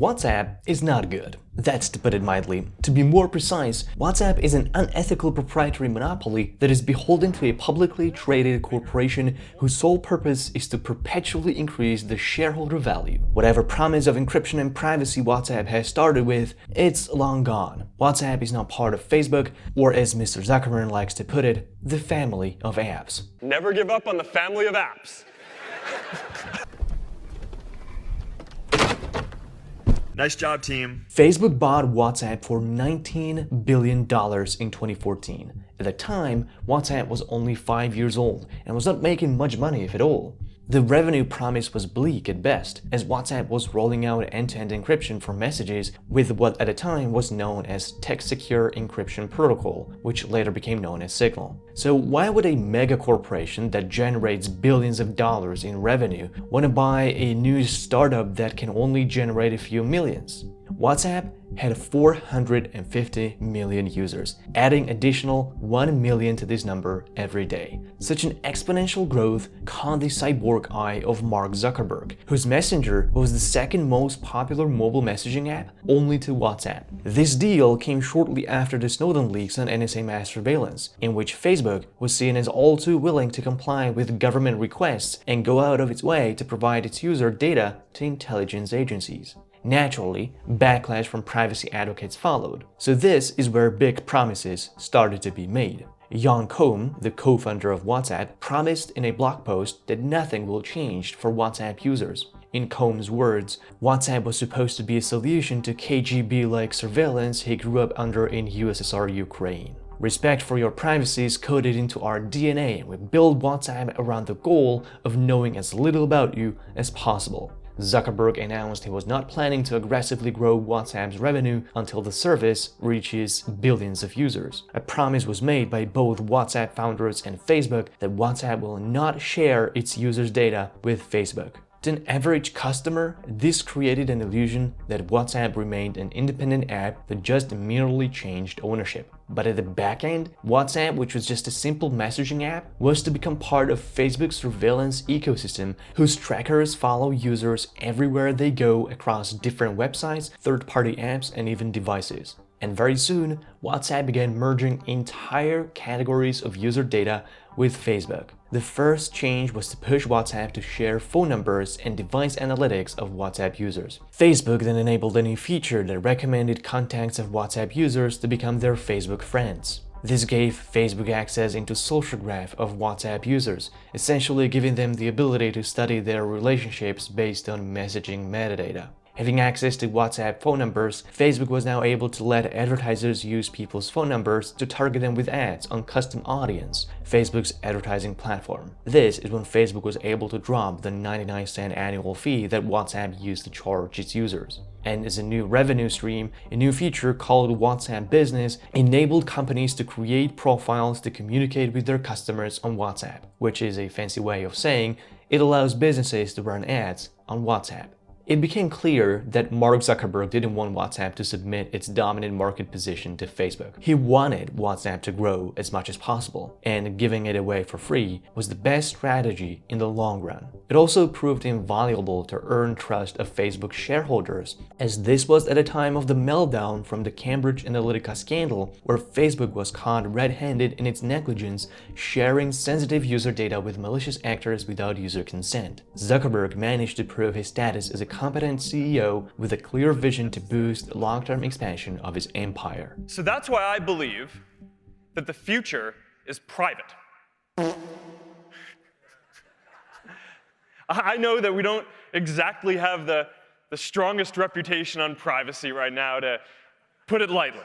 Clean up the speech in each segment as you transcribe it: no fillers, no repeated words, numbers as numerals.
WhatsApp is not good. That's to put it mildly. To be more precise, WhatsApp is an unethical proprietary monopoly that is beholden to a publicly traded corporation whose sole purpose is to perpetually increase the shareholder value. Whatever promise of encryption and privacy WhatsApp has started with, it's long gone. WhatsApp is now part of Facebook, or as Mr. Zuckerberg likes to put it, the family of apps. Never give up on the family of apps. Nice job, team. Facebook bought WhatsApp for $19 billion in 2014. At the time, WhatsApp was only 5 years old and was not making much money, if at all. The revenue promise was bleak at best, as WhatsApp was rolling out end-to-end encryption for messages with what at the time was known as text-secure encryption protocol, which later became known as Signal. So why would a mega corporation that generates billions of dollars in revenue want to buy a new startup that can only generate a few millions? WhatsApp had 450 million users, adding additional 1 million to this number every day. Such an exponential growth caught the cyborg eye of Mark Zuckerberg, whose Messenger was the second most popular mobile messaging app, only to WhatsApp. This deal came shortly after the Snowden leaks on NSA mass surveillance, in which Facebook was seen as all too willing to comply with government requests and go out of its way to provide its user data to intelligence agencies. Naturally, backlash from privacy advocates followed, so this is where big promises started to be made. Jan Koum, the co-founder of WhatsApp, promised in a blog post that nothing will change for WhatsApp users. In Koum's words, WhatsApp was supposed to be a solution to KGB-like surveillance he grew up under in USSR Ukraine. Respect for your privacy is coded into our DNA, and we build WhatsApp around the goal of knowing as little about you as possible. Zuckerberg announced he was not planning to aggressively grow WhatsApp's revenue until the service reaches billions of users. A promise was made by both WhatsApp founders and Facebook that WhatsApp will not share its users' data with Facebook. To an average customer, this created an illusion that WhatsApp remained an independent app that just merely changed ownership. But at the back end, WhatsApp, which was just a simple messaging app, was to become part of Facebook's surveillance ecosystem, whose trackers follow users everywhere they go across different websites, third-party apps, and even devices. And very soon, WhatsApp began merging entire categories of user data with Facebook. The first change was to push WhatsApp to share phone numbers and device analytics of WhatsApp users. Facebook then enabled a new feature that recommended contacts of WhatsApp users to become their Facebook friends. This gave Facebook access into social graph of WhatsApp users, essentially giving them the ability to study their relationships based on messaging metadata. Having access to WhatsApp phone numbers, Facebook was now able to let advertisers use people's phone numbers to target them with ads on custom audience, Facebook's advertising platform. This is when Facebook was able to drop the 99-cent annual fee that WhatsApp used to charge its users. And as a new revenue stream, a new feature called WhatsApp Business enabled companies to create profiles to communicate with their customers on WhatsApp, which is a fancy way of saying it allows businesses to run ads on WhatsApp. It became clear that Mark Zuckerberg didn't want WhatsApp to submit its dominant market position to Facebook. He wanted WhatsApp to grow as much as possible, and giving it away for free was the best strategy in the long run. It also proved invaluable to earn trust of Facebook shareholders, as this was at a time of the meltdown from the Cambridge Analytica scandal, where Facebook was caught red-handed in its negligence, sharing sensitive user data with malicious actors without user consent. Zuckerberg managed to prove his status as a competent CEO with a clear vision to boost long-term expansion of his empire. So that's why I believe that the future is private. I know that we don't exactly have the strongest reputation on privacy right now, to put it lightly.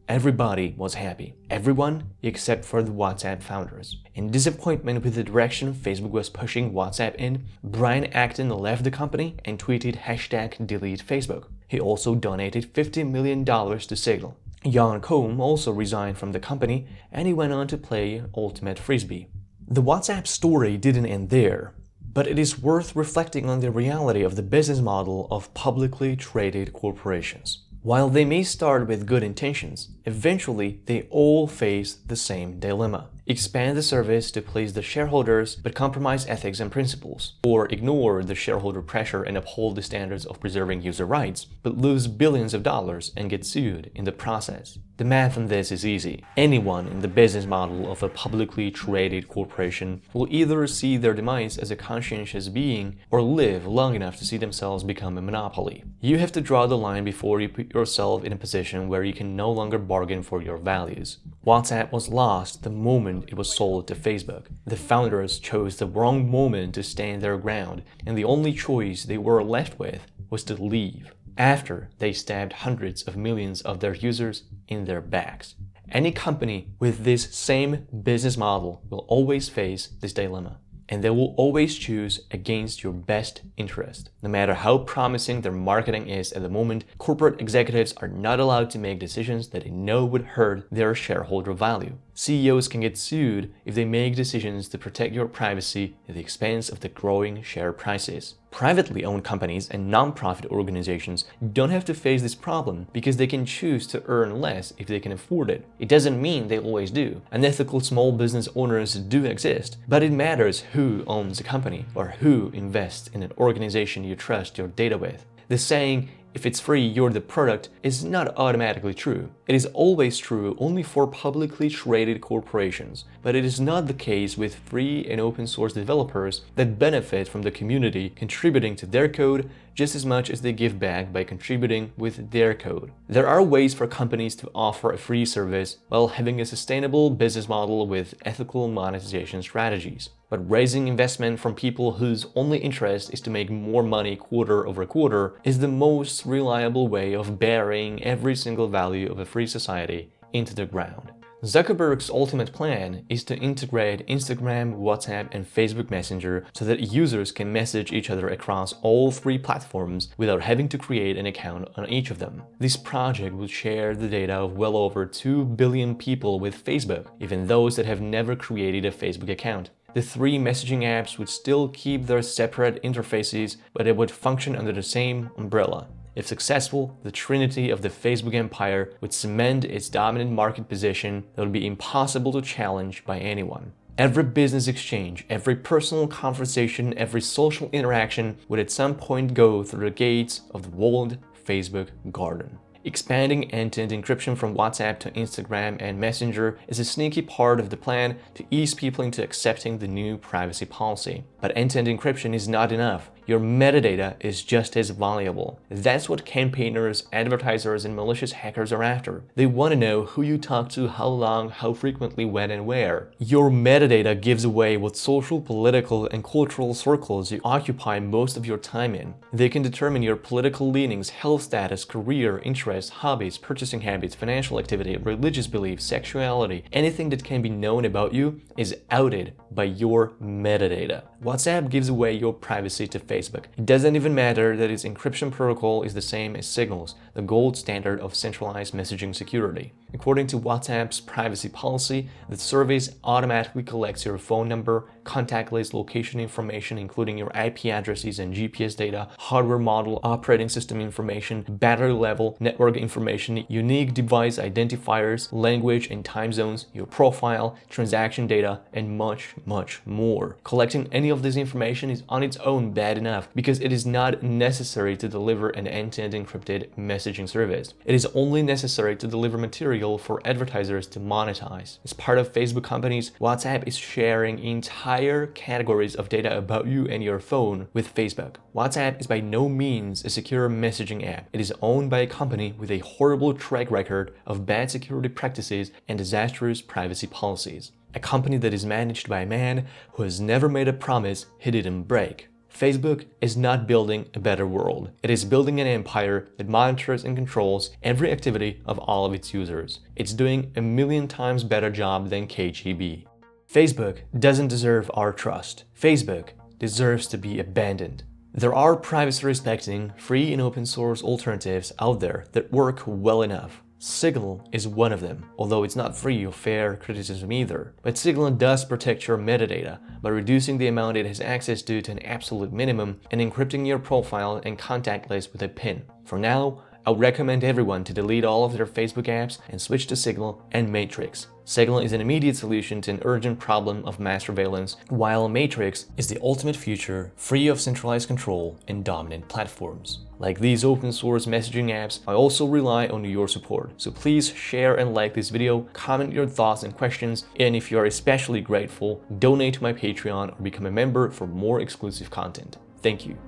Everybody was happy. Everyone except for the WhatsApp founders. In disappointment with the direction Facebook was pushing WhatsApp in, Brian Acton left the company and tweeted #DeleteFacebook. He also donated $50 million to Signal. Jan Koum also resigned from the company, and he went on to play Ultimate Frisbee. The WhatsApp story didn't end there, but it is worth reflecting on the reality of the business model of publicly traded corporations. While they may start with good intentions, eventually they all face the same dilemma. Expand the service to please the shareholders but compromise ethics and principles, or ignore the shareholder pressure and uphold the standards of preserving user rights, but lose billions of dollars and get sued in the process. The math on this is easy. Anyone in the business model of a publicly traded corporation will either see their demise as a conscientious being or live long enough to see themselves become a monopoly. You have to draw the line before you put yourself in a position where you can no longer bargain for your values. WhatsApp was lost the moment it was sold to Facebook. The founders chose the wrong moment to stand their ground, and the only choice they were left with was to leave, after they stabbed hundreds of millions of their users in their backs. Any company with this same business model will always face this dilemma, and they will always choose against your best interest. No matter how promising their marketing is at the moment, corporate executives are not allowed to make decisions that they know would hurt their shareholder value. CEOs can get sued if they make decisions to protect your privacy at the expense of the growing share prices. Privately owned companies and non-profit organizations don't have to face this problem because they can choose to earn less if they can afford it. It doesn't mean they always do. Unethical small business owners do exist, but it matters who owns a company or who invests in an organization you trust your data with. The saying, "If it's free, you're the product," is not automatically true. It is always true only for publicly traded corporations, but it is not the case with free and open source developers that benefit from the community contributing to their code just as much as they give back by contributing with their code. There are ways for companies to offer a free service while having a sustainable business model with ethical monetization strategies. But raising investment from people whose only interest is to make more money quarter over quarter is the most reliable way of burying every single value of a free society into the ground. Zuckerberg's ultimate plan is to integrate Instagram, WhatsApp, and Facebook Messenger so that users can message each other across all three platforms without having to create an account on each of them. This project would share the data of well over 2 billion people with Facebook, even those that have never created a Facebook account. The three messaging apps would still keep their separate interfaces, but it would function under the same umbrella. If successful, the trinity of the Facebook empire would cement its dominant market position that would be impossible to challenge by anyone. Every business exchange, every personal conversation, every social interaction would at some point go through the gates of the walled Facebook garden. Expanding end-to-end encryption from WhatsApp to Instagram and Messenger is a sneaky part of the plan to ease people into accepting the new privacy policy. But end-to-end encryption is not enough. Your metadata is just as valuable. That's what campaigners, advertisers, and malicious hackers are after. They want to know who you talk to, how long, how frequently, when, and where. Your metadata gives away what social, political, and cultural circles you occupy most of your time in. They can determine your political leanings, health status, career, interests, hobbies, purchasing habits, financial activity, religious beliefs, sexuality. Anything that can be known about you is outed by your metadata. WhatsApp gives away your privacy to Facebook. It doesn't even matter that its encryption protocol is the same as Signal's, the gold standard of centralized messaging security. According to WhatsApp's privacy policy, the service automatically collects your phone number, contact list, location information, including your IP addresses and GPS data, hardware model, operating system information, battery level, network information, unique device identifiers, language and time zones, your profile, transaction data, and much, much more. Collecting any of this information is on its own bad enough because it is not necessary to deliver an end-to-end encrypted messaging service. It is only necessary to deliver material for advertisers to monetize. As part of Facebook companies, WhatsApp is sharing entire categories of data about you and your phone with Facebook. WhatsApp is by no means a secure messaging app. It is owned by a company with a horrible track record of bad security practices and disastrous privacy policies. A company that is managed by a man who has never made a promise he didn't break. Facebook is not building a better world. It is building an empire that monitors and controls every activity of all of its users. It's doing a million times better job than KGB. Facebook doesn't deserve our trust. Facebook deserves to be abandoned. There are privacy-respecting, free and open source alternatives out there that work well enough. Signal is one of them, although it's not free of fair criticism either. But Signal does protect your metadata by reducing the amount it has access to an absolute minimum and encrypting your profile and contact list with a PIN. For now, I would recommend everyone to delete all of their Facebook apps and switch to Signal and Matrix. Signal is an immediate solution to an urgent problem of mass surveillance, while Matrix is the ultimate future, free of centralized control and dominant platforms. Like these open source messaging apps, I also rely on your support. So please share and like this video, comment your thoughts and questions, and if you are especially grateful, donate to my Patreon or become a member for more exclusive content. Thank you.